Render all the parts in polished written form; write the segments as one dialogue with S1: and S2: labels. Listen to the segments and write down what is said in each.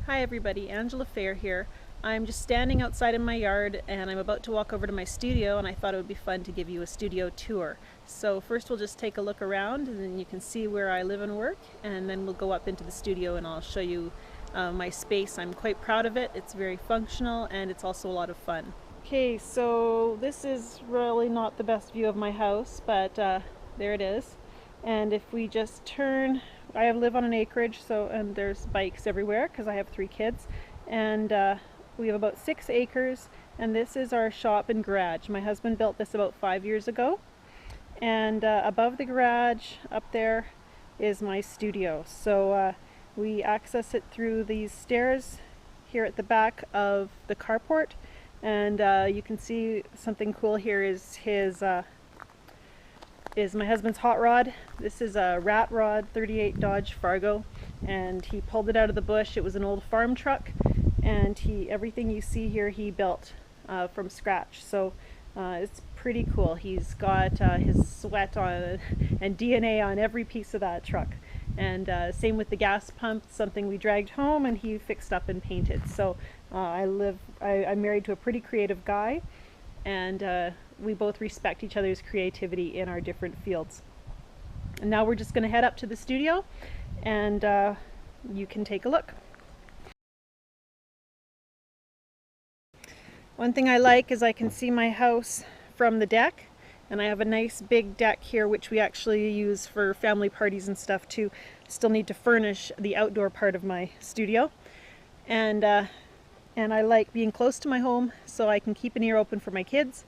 S1: Hi everybody, Angela Fair here. I'm just standing outside in my yard and I'm about to walk over to my studio, and I thought it would be fun to give you a studio tour. So first we'll just take a look around and then you can see where I live and work, and then we'll go up into the studio and I'll show you my space. I'm quite proud of it. It's very functional and it's also a lot of fun. Okay, so this is really not the best view of my house, but there it is. And if we just turn, I live on an acreage, and there's bikes everywhere because I have 3 kids, and we have about 6 acres, and this is our shop and garage. My husband built this about 5 years ago, and above the garage up there is my studio. So we access it through these stairs here at the back of the carport, and you can see something cool here is my husband's hot rod. This is a Rat Rod 38 Dodge Fargo, and he pulled it out of the bush. It was an old farm truck, and everything you see here he built from scratch. So it's pretty cool. He's got his sweat on and DNA on every piece of that truck. And same with the gas pump, something we dragged home and he fixed up and painted. So I'm married to a pretty creative guy, and we both respect each other's creativity in our different fields. And now we're just going to head up to the studio, and you can take a look. One thing I like is I can see my house from the deck, and I have a nice big deck here which we actually use for family parties and stuff too. Still need to furnish the outdoor part of my studio, and I like being close to my home so I can keep an ear open for my kids.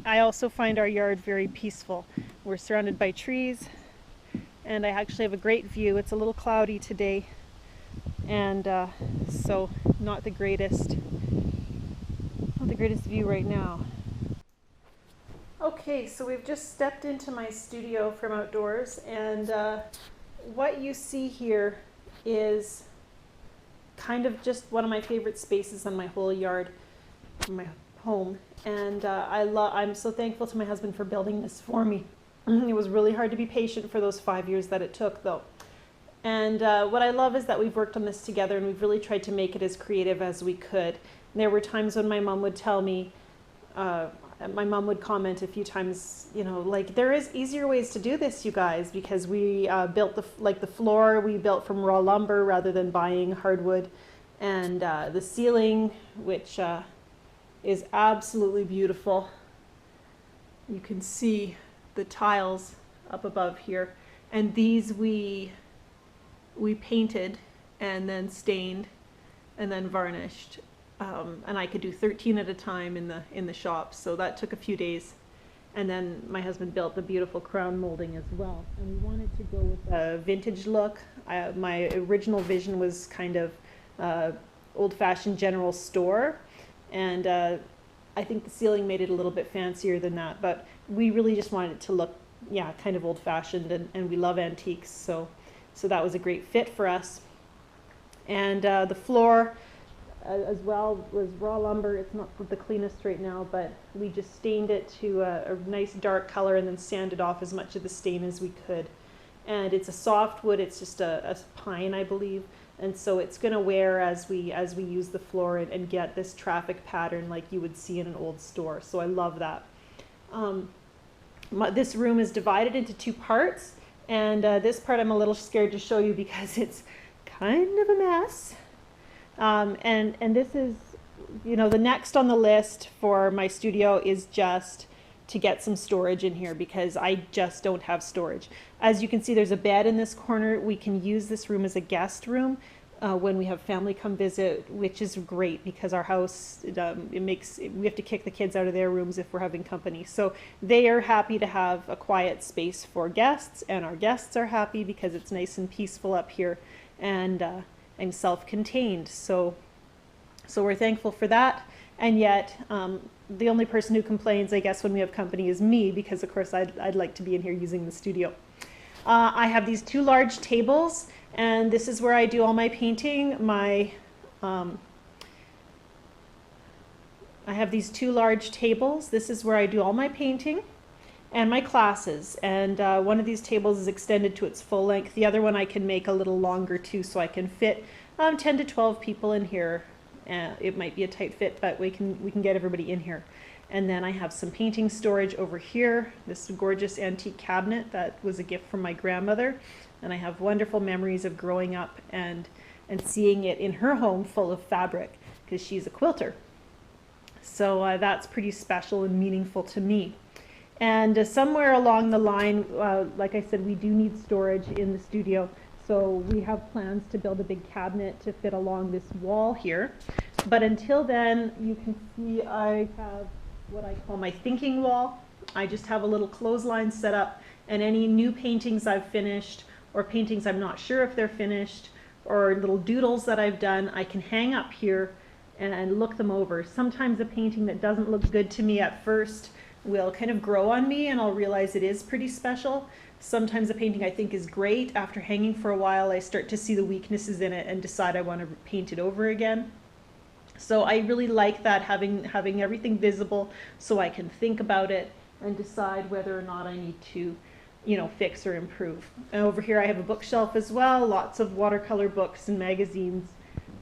S1: I also find our yard very peaceful. We're surrounded by trees, and I actually have a great view. It's a little cloudy today, and so not the greatest view right now. Okay, so we've just stepped into my studio from outdoors, and what you see here is kind of just one of my favorite spaces on my whole yard, my home. And I'm so thankful to my husband for building this for me. It was really hard to be patient for those 5 years that it took, though. And what I love is that we've worked on this together, and we've really tried to make it as creative as we could. And there were times when my mom would tell me, my mom would comment a few times, you know, like, there is easier ways to do this, you guys, because we built the floor we built from raw lumber rather than buying hardwood, and the ceiling, which is absolutely beautiful. You can see the tiles up above here, and these we painted and then stained and then varnished. And I could do 13 at a time in the shop, so that took a few days. And then my husband built the beautiful crown molding as well. And we wanted to go with a vintage look. My original vision was kind of old-fashioned general store, and I think the ceiling made it a little bit fancier than that. But we really just wanted it to look, yeah, kind of old-fashioned, and we love antiques, so that was a great fit for us. And the floor as well was raw lumber. It's not the cleanest right now, but we just stained it to a nice dark color and then sanded off as much of the stain as we could. And it's a soft wood. It's just a pine, I believe, and so it's going to wear as we use the floor and get this traffic pattern like you would see in an old store. So I love that. This room is divided into 2 parts, and this part I'm a little scared to show you because it's kind of a mess. And this is, you know, the next on the list for my studio is just to get some storage in here, because I just don't have storage. As you can see, there's a bed in this corner. We can use this room as a guest room when we have family come visit, which is great because our house, we have to kick the kids out of their rooms if we're having company. So they are happy to have a quiet space for guests, and our guests are happy because it's nice and peaceful up here, and I'm self-contained, so we're thankful for that. And yet the only person who complains, I guess, when we have company is me, because of course I'd like to be in here using the studio. I have these 2 large tables, and this is where I do all my painting. I have these 2 large tables. This is where I do all my painting, and my classes. And one of these tables is extended to its full length. The other one I can make a little longer too, so I can fit 10 to 12 people in here. It might be a tight fit, but we can get everybody in here. And then I have some painting storage over here, this gorgeous antique cabinet that was a gift from my grandmother. And I have wonderful memories of growing up and seeing it in her home full of fabric, because she's a quilter. So that's pretty special and meaningful to me. And somewhere along the line, like I said, we do need storage in the studio. So we have plans to build a big cabinet to fit along this wall here. But until then, you can see I have what I call my thinking wall. I just have a little clothesline set up, and any new paintings I've finished, or paintings I'm not sure if they're finished, or little doodles that I've done, I can hang up here and look them over. Sometimes a painting that doesn't look good to me at first will kind of grow on me, and I'll realize it is pretty special. Sometimes a painting I think is great, after hanging for a while, I start to see the weaknesses in it and decide I want to paint it over again. So I really like that, having everything visible so I can think about it and decide whether or not I need to, fix or improve. And over here I have a bookshelf as well, lots of watercolor books and magazines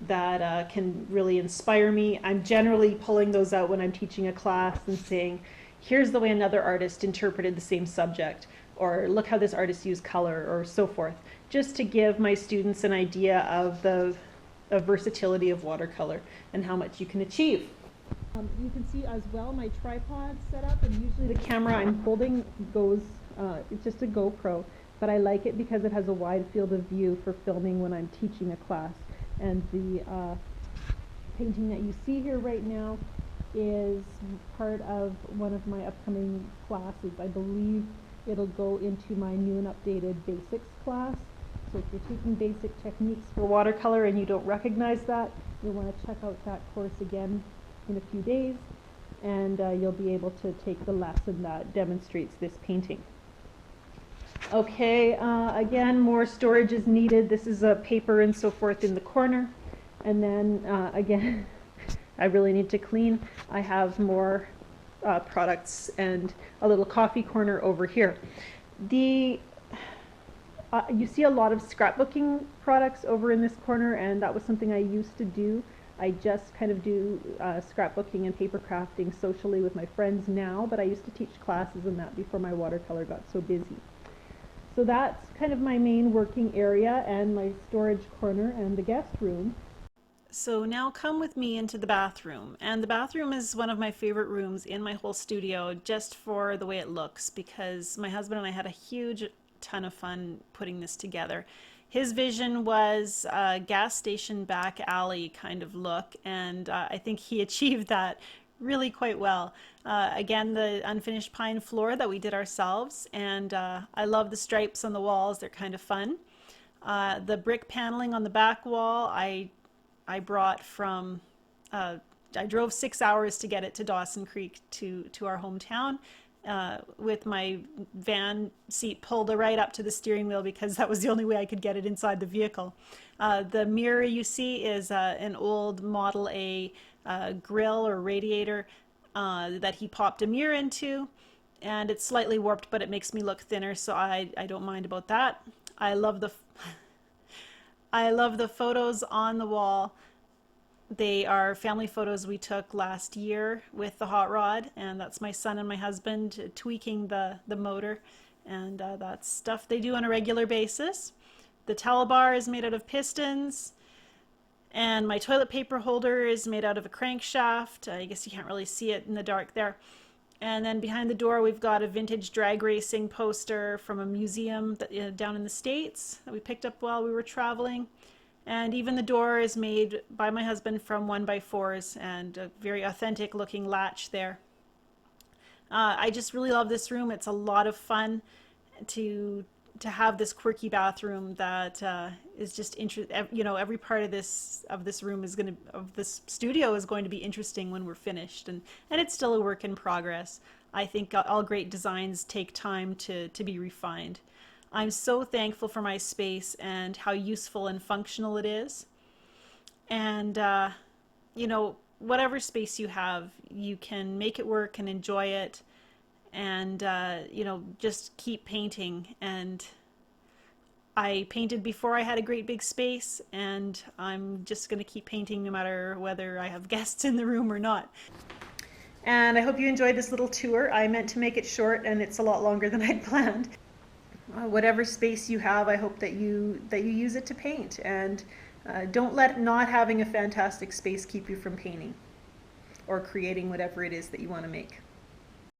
S1: that can really inspire me. I'm generally pulling those out when I'm teaching a class and saying, here's the way another artist interpreted the same subject, or look how this artist used color, or so forth, just to give my students an idea of the versatility of watercolor and how much you can achieve. You can see as well my tripod set up, and usually the camera I'm holding goes, it's just a GoPro, but I like it because it has a wide field of view for filming when I'm teaching a class. And the painting that you see here right now is part of one of my upcoming classes. I believe it'll go into my new and updated basics class. So if you're taking basic techniques for watercolor and you don't recognize that, you'll want to check out that course again in a few days, and you'll be able to take the lesson that demonstrates this painting. Okay, again, more storage is needed. This is a paper and so forth in the corner. And then again, I really need to clean. I have more products and a little coffee corner over here. You see a lot of scrapbooking products over in this corner, and that was something I used to do. I just kind of do scrapbooking and paper crafting socially with my friends now, but I used to teach classes in that before my watercolor got so busy. So that's kind of my main working area and my storage corner and the guest room. So now come with me into the bathroom. And the bathroom is one of my favorite rooms in my whole studio, just for the way it looks, because my husband and I had a huge ton of fun putting this together. His vision was a gas station back alley kind of look, and I think he achieved that really quite well. Again, the unfinished pine floor that we did ourselves, and I love the stripes on the walls. They're kind of fun. The brick paneling on the back wall, I brought from, I drove 6 hours to get it to Dawson Creek to our hometown, with my van seat pulled right up to the steering wheel because that was the only way I could get it inside the vehicle. The mirror you see is an old Model A grill or radiator that he popped a mirror into, and it's slightly warped, but it makes me look thinner, so I don't mind about that. I love the I love the photos on the wall. They are family photos we took last year with the hot rod, and that's my son and my husband tweaking the motor, and that's stuff they do on a regular basis. The towel bar is made out of pistons, and my toilet paper holder is made out of a crankshaft. I guess you can't really see it in the dark there. And then behind the door we've got a vintage drag racing poster from a museum that, down in the States that we picked up while we were traveling. And even the door is made by my husband from 1x4s, and a very authentic looking latch there. I just really love this room. It's a lot of fun to have this quirky bathroom that is just every part of this room is this studio is going to be interesting when we're finished, and it's still a work in progress. I think all great designs take time to be refined. I'm so thankful for my space and how useful and functional it is. And whatever space you have, you can make it work and enjoy it. and just keep painting. And I painted before I had a great big space, and I'm just going to keep painting no matter whether I have guests in the room or not. And I hope you enjoyed this little tour. I meant to make it short, and it's a lot longer than I'd planned. Whatever space you have, I hope that you use it to paint, and don't let not having a fantastic space keep you from painting or creating whatever it is that you want to make.